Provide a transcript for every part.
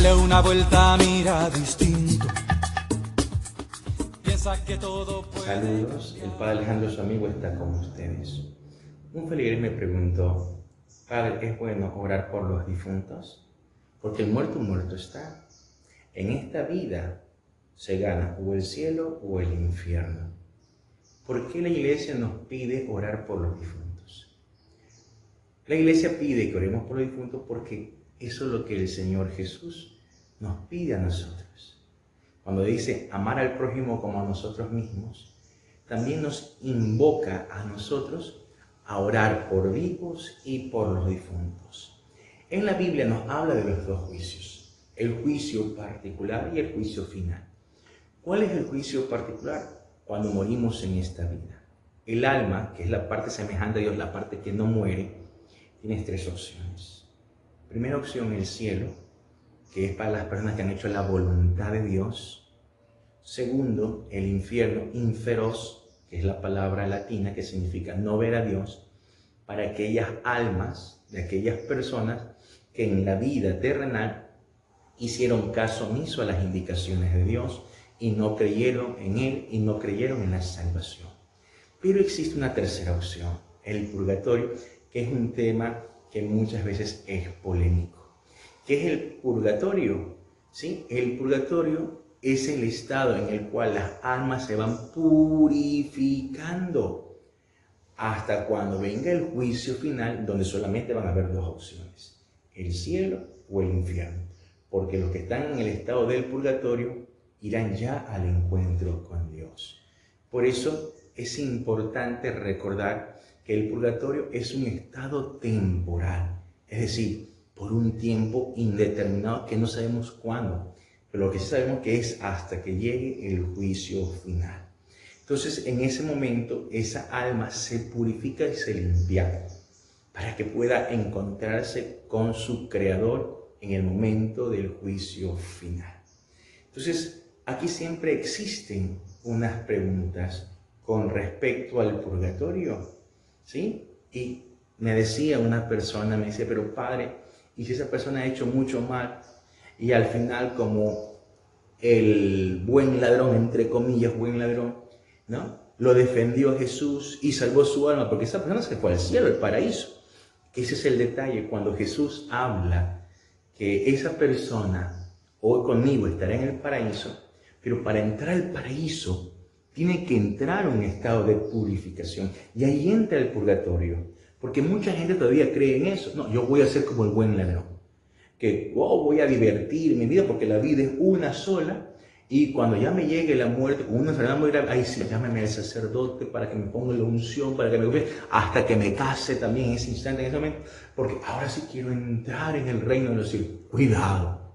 Dale una vuelta, mira distinto. Piensa que todo puede... Saludos, el Padre Alejandro, su amigo, está con ustedes. Un feligrés me preguntó: Padre, ¿es bueno orar por los difuntos? Porque el muerto está. En esta vida se gana o el cielo o el infierno. ¿Por qué la Iglesia nos pide orar por los difuntos? La Iglesia pide que oremos por los difuntos porque eso es lo que el Señor Jesús nos pide a nosotros. Cuando dice amar al prójimo como a nosotros mismos, también nos invoca a nosotros a orar por vivos y por los difuntos. En la Biblia nos habla de los dos juicios, el juicio particular y el juicio final. ¿Cuál es el juicio particular? Cuando morimos en esta vida. El alma, que es la parte semejante a Dios, la parte que no muere, tiene tres opciones. Primera opción, el cielo, que es para las personas que han hecho la voluntad de Dios. Segundo, el infierno, inferos, que es la palabra latina que significa no ver a Dios, para aquellas almas de aquellas personas que en la vida terrenal hicieron caso omiso a las indicaciones de Dios y no creyeron en Él y no creyeron en la salvación. Pero existe una tercera opción, el purgatorio, que es un tema que muchas veces es polémico. ¿Qué es el purgatorio? ¿Sí? El purgatorio es el estado en el cual las almas se van purificando hasta cuando venga el juicio final, donde solamente van a haber dos opciones, el cielo o el infierno. Porque los que están en el estado del purgatorio irán ya al encuentro con Dios. Por eso es importante recordar que el purgatorio es un estado temporal, es decir, por un tiempo indeterminado que no sabemos cuándo, pero lo que sí sabemos que es hasta que llegue el juicio final. Entonces, en ese momento, esa alma se purifica y se limpia para que pueda encontrarse con su Creador en el momento del juicio final. Entonces, aquí siempre existen unas preguntas con respecto al purgatorio, ¿sí? Y me decía una persona, me dice, pero Padre, ¿y si esa persona ha hecho mucho mal y al final, como el buen ladrón, entre comillas, buen ladrón, ¿no?, lo defendió Jesús y salvó su alma, porque esa persona se fue al cielo, al paraíso? Ese es el detalle cuando Jesús habla que esa persona hoy conmigo estará en el paraíso, pero para entrar al paraíso tiene que entrar a un estado de purificación y ahí entra el purgatorio, porque mucha gente todavía cree en eso. No, yo voy a ser como el buen ladrón, que voy a divertir mi vida porque la vida es una sola y cuando ya me llegue la muerte, una enfermedad muy grave, ahí sí, llámame al sacerdote para que me ponga la unción, para que me hasta que me case también en ese instante, en ese momento, porque ahora sí quiero entrar en el reino de los cielos. Cuidado,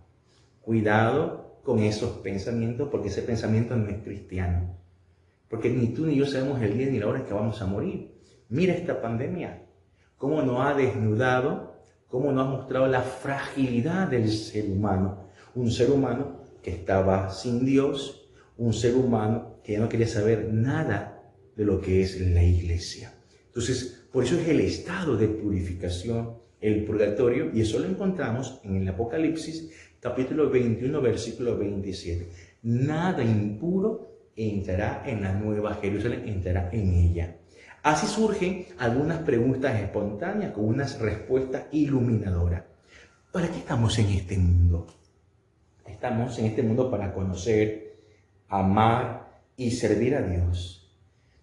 cuidado con esos pensamientos, porque ese pensamiento no es cristiano. Porque ni tú ni yo sabemos el día ni la hora en que vamos a morir. Mira esta pandemia, cómo nos ha desnudado, cómo nos ha mostrado la fragilidad del ser humano. Un ser humano que estaba sin Dios, un ser humano que ya no quería saber nada de lo que es la iglesia. Entonces, por eso es el estado de purificación, el purgatorio, y eso lo encontramos en el Apocalipsis, capítulo 21, versículo 27. Nada impuro entrará en la nueva Jerusalén, entrará en ella. Así surgen algunas preguntas espontáneas con unas respuestas iluminadoras. ¿Para qué estamos en este mundo? Estamos en este mundo para conocer, amar y servir a Dios.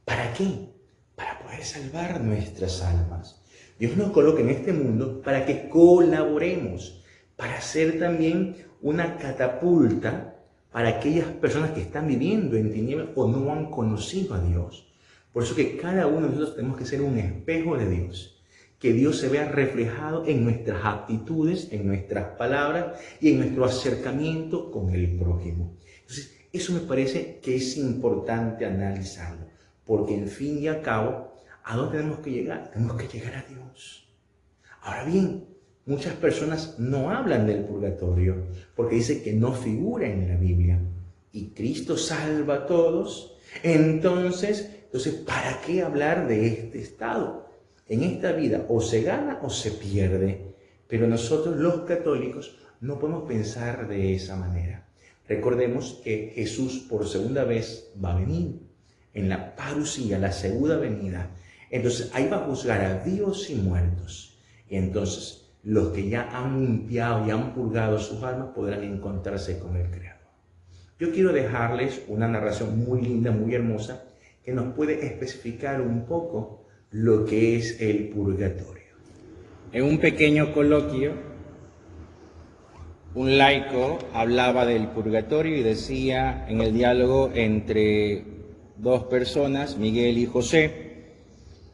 ¿Para qué? Para poder salvar nuestras almas. Dios nos coloca en este mundo para que colaboremos, para ser también una catapulta para aquellas personas que están viviendo en tinieblas o no han conocido a Dios. Por eso que cada uno de nosotros tenemos que ser un espejo de Dios. Que Dios se vea reflejado en nuestras actitudes, en nuestras palabras y en nuestro acercamiento con el prójimo. Entonces, eso me parece que es importante analizarlo. Porque en fin y al cabo, ¿a dónde tenemos que llegar? Tenemos que llegar a Dios. Ahora bien, muchas personas no hablan del purgatorio porque dicen que no figura en la Biblia. Y Cristo salva a todos. Entonces, ¿para qué hablar de este estado? En esta vida o se gana o se pierde. Pero nosotros los católicos No podemos pensar de esa manera. Recordemos que Jesús por segunda vez va a venir en la parusía, la segunda venida. Entonces ahí va a juzgar a vivos y muertos. Y entonces los que ya han limpiado y han purgado sus almas podrán encontrarse con el Creador. Yo quiero dejarles una narración muy linda, muy hermosa, que nos puede especificar un poco lo que es el purgatorio. En un pequeño coloquio, un laico hablaba del purgatorio y decía en el diálogo entre dos personas, Miguel y José,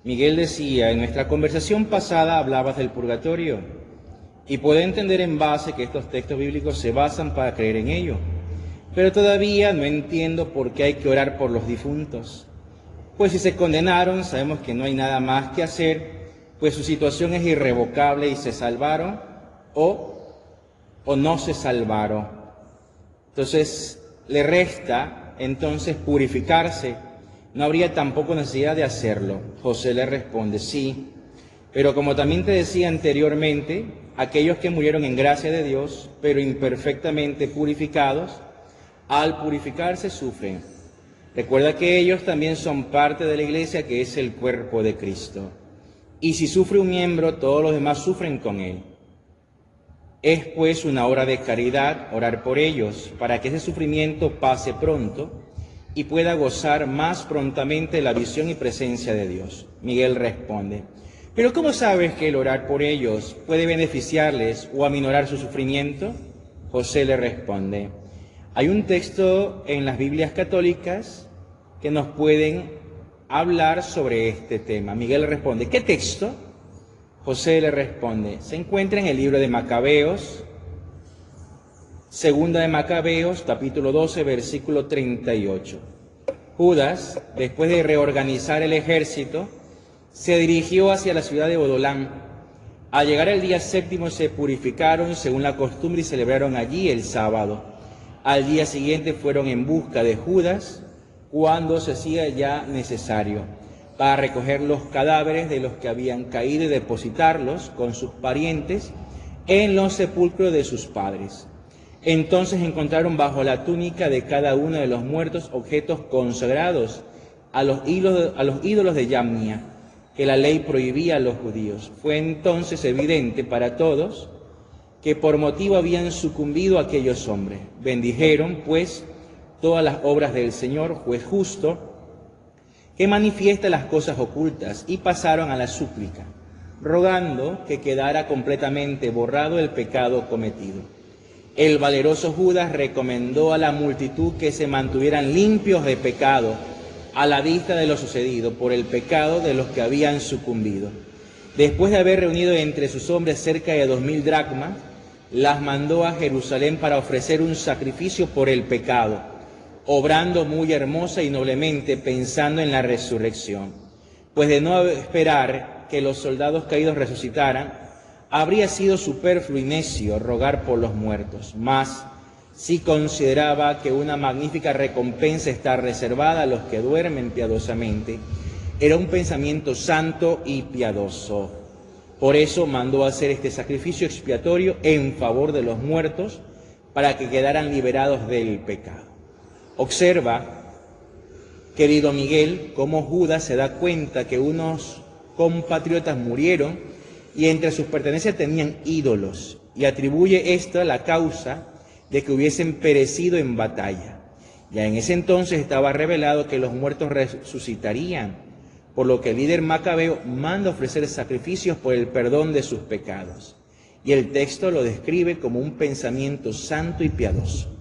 Miguel decía: en nuestra conversación pasada hablabas del purgatorio y puedo entender en base que estos textos bíblicos se basan para creer en ello, pero todavía no entiendo por qué hay que orar por los difuntos. Pues si se condenaron, sabemos que no hay nada más que hacer, pues su situación es irrevocable y se salvaron o no se salvaron. Entonces, le resta entonces purificarse. No habría tampoco necesidad de hacerlo. José le responde: sí, pero como también te decía anteriormente, aquellos que murieron en gracia de Dios, pero imperfectamente purificados, al purificarse sufren. Recuerda que ellos también son parte de la iglesia, que es el cuerpo de Cristo. Y si sufre un miembro, todos los demás sufren con él. Es pues una obra de caridad orar por ellos, para que ese sufrimiento pase pronto y pueda gozar más prontamente la visión y presencia de Dios. Miguel responde: ¿pero cómo sabes que el orar por ellos puede beneficiarles o aminorar su sufrimiento? José le responde: hay un texto en las Biblias católicas que nos pueden hablar sobre este tema. Miguel le responde: ¿qué texto? José le responde: se encuentra en el libro de Macabeos, segunda de Macabeos, capítulo 12, versículo 38. Judas, después de reorganizar el ejército, se dirigió hacia la ciudad de Odolán. Al llegar el día séptimo se purificaron según la costumbre y celebraron allí el sábado. Al día siguiente fueron en busca de Judas, cuando se hacía ya necesario, para recoger los cadáveres de los que habían caído y depositarlos con sus parientes en los sepulcros de sus padres. Entonces encontraron bajo la túnica de cada uno de los muertos objetos consagrados a los ídolos de Yamnia, que la ley prohibía a los judíos. Fue entonces evidente para todos que por motivo habían sucumbido aquellos hombres. Bendijeron, pues, todas las obras del Señor, juez justo, que manifiesta las cosas ocultas, y pasaron a la súplica, rogando que quedara completamente borrado el pecado cometido. El valeroso Judas recomendó a la multitud que se mantuvieran limpios de pecado a la vista de lo sucedido por el pecado de los que habían sucumbido. Después de haber reunido entre sus hombres cerca de 2000 dracmas, las mandó a Jerusalén para ofrecer un sacrificio por el pecado, obrando muy hermosa y noblemente, pensando en la resurrección. Pues de no esperar que los soldados caídos resucitaran, habría sido superfluo y necio rogar por los muertos. Mas sí consideraba que una magnífica recompensa está reservada a los que duermen piadosamente. Era un pensamiento santo y piadoso. Por eso mandó hacer este sacrificio expiatorio en favor de los muertos, para que quedaran liberados del pecado. Observa, querido Miguel, cómo Judas se da cuenta que unos compatriotas murieron y entre sus pertenencias tenían ídolos, y atribuye esto a la causa de que hubiesen perecido en batalla. Ya en ese entonces estaba revelado que los muertos resucitarían, por lo que el líder macabeo manda ofrecer sacrificios por el perdón de sus pecados. Y el texto lo describe como un pensamiento santo y piadoso.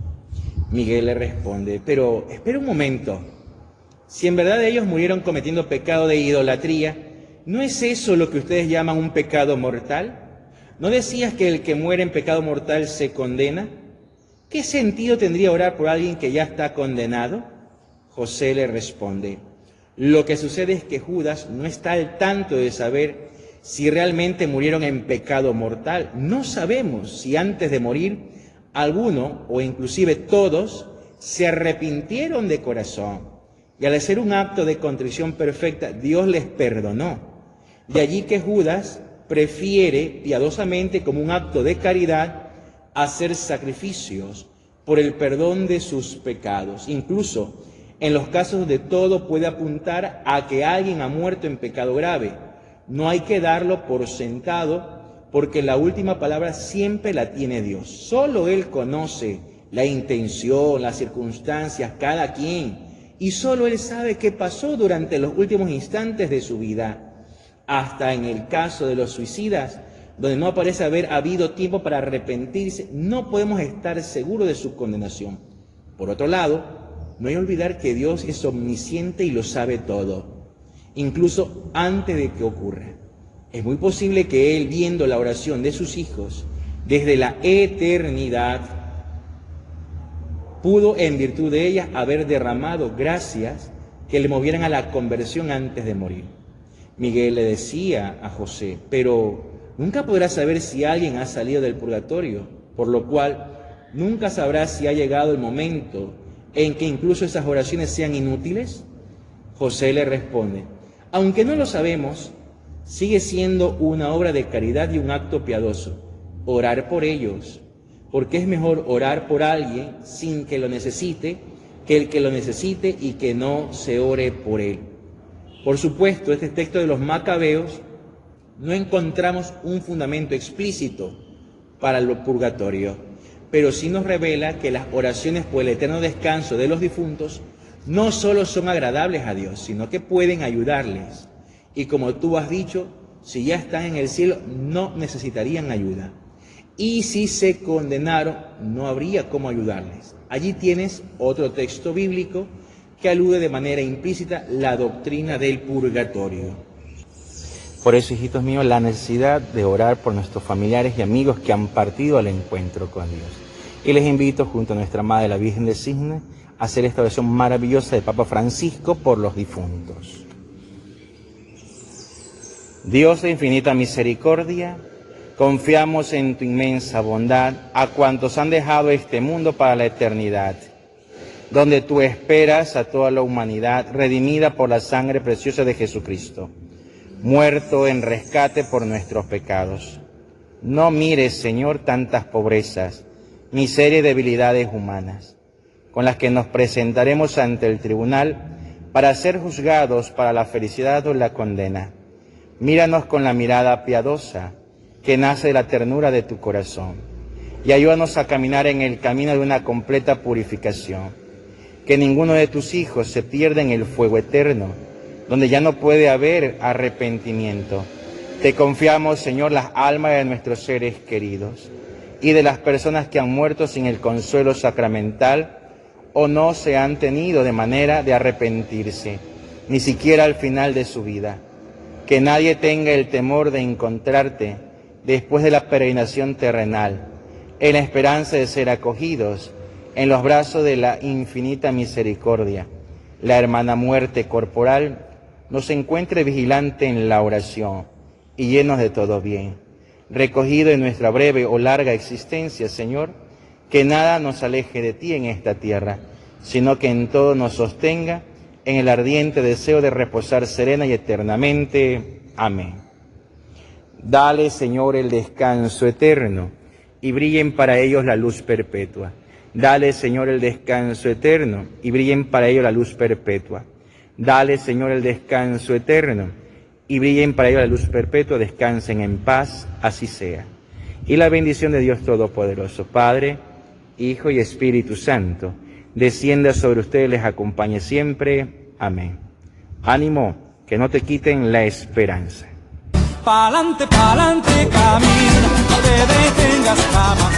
Miguel le responde: pero espera un momento, si en verdad ellos murieron cometiendo pecado de idolatría, ¿no es eso lo que ustedes llaman un pecado mortal? ¿No decías que el que muere en pecado mortal se condena? ¿Qué sentido tendría orar por alguien que ya está condenado? José le responde: lo que sucede es que Judas no está al tanto de saber si realmente murieron en pecado mortal. No sabemos si antes de morir alguno o inclusive todos se arrepintieron de corazón, y al hacer un acto de contrición perfecta, Dios les perdonó. De allí que Judas prefiere piadosamente, como un acto de caridad, a hacer sacrificios por el perdón de sus pecados. Incluso en los casos donde todo puede apuntar a que alguien ha muerto en pecado grave, no hay que darlo por sentado, porque la última palabra siempre la tiene Dios. Solo Él conoce la intención, las circunstancias, cada quien, y solo Él sabe qué pasó durante los últimos instantes de su vida. Hasta en el caso de los suicidas, donde no parece haber habido tiempo para arrepentirse, no podemos estar seguros de su condenación. Por otro lado, no hay que olvidar que Dios es omnisciente y lo sabe todo, incluso antes de que ocurra. Es muy posible que Él, viendo la oración de sus hijos desde la eternidad, pudo, en virtud de ella, haber derramado gracias que le movieran a la conversión antes de morir. Miguel le decía a José: pero nunca podrás saber si alguien ha salido del purgatorio, por lo cual nunca sabrás si ha llegado el momento en que incluso esas oraciones sean inútiles. José le responde: aunque no lo sabemos, sigue siendo una obra de caridad y un acto piadoso orar por ellos, porque es mejor orar por alguien sin que lo necesite que el que lo necesite y que no se ore por él. Por supuesto, este texto de los Macabeos no encontramos un fundamento explícito para el purgatorio, pero sí nos revela que las oraciones por el eterno descanso de los difuntos no solo son agradables a Dios, sino que pueden ayudarles. Y como tú has dicho, si ya están en el cielo, no necesitarían ayuda. Y si se condenaron, no habría cómo ayudarles. Allí tienes otro texto bíblico que alude de manera implícita la doctrina del purgatorio. Por eso, hijitos míos, la necesidad de orar por nuestros familiares y amigos que han partido al encuentro con Dios. Y les invito, junto a nuestra Madre la Virgen de Cisne, a hacer esta oración maravillosa de Papa Francisco por los difuntos. Dios de infinita misericordia, confiamos en tu inmensa bondad a cuantos han dejado este mundo para la eternidad, donde tú esperas a toda la humanidad redimida por la sangre preciosa de Jesucristo, muerto en rescate por nuestros pecados. No mires, Señor, tantas pobrezas, miseria y debilidades humanas, con las que nos presentaremos ante el tribunal para ser juzgados para la felicidad o la condena. Míranos con la mirada piadosa que nace de la ternura de tu corazón y ayúdanos a caminar en el camino de una completa purificación. Que ninguno de tus hijos se pierda en el fuego eterno, donde ya no puede haber arrepentimiento. Te confiamos, Señor, las almas de nuestros seres queridos y de las personas que han muerto sin el consuelo sacramental o no se han tenido de manera de arrepentirse, ni siquiera al final de su vida. Que nadie tenga el temor de encontrarte después de la peregrinación terrenal, en la esperanza de ser acogidos en los brazos de la infinita misericordia. La hermana muerte corporal nos encuentre vigilante en la oración y llenos de todo bien. Recogido en nuestra breve o larga existencia, Señor, que nada nos aleje de ti en esta tierra, sino que en todo nos sostenga en el ardiente deseo de reposar serena y eternamente. Amén. Dale, Señor, el descanso eterno, y brillen para ellos la luz perpetua. Dale, Señor, el descanso eterno, y brillen para ellos la luz perpetua. Dale, Señor, el descanso eterno, y brillen para ellos la luz perpetua. Descansen en paz, así sea. Y la bendición de Dios Todopoderoso, Padre, Hijo y Espíritu Santo, descienda sobre ustedes, les acompañe siempre. Amén. Ánimo, que no te quiten la esperanza. Pa'lante, camina, no te detengas jamás.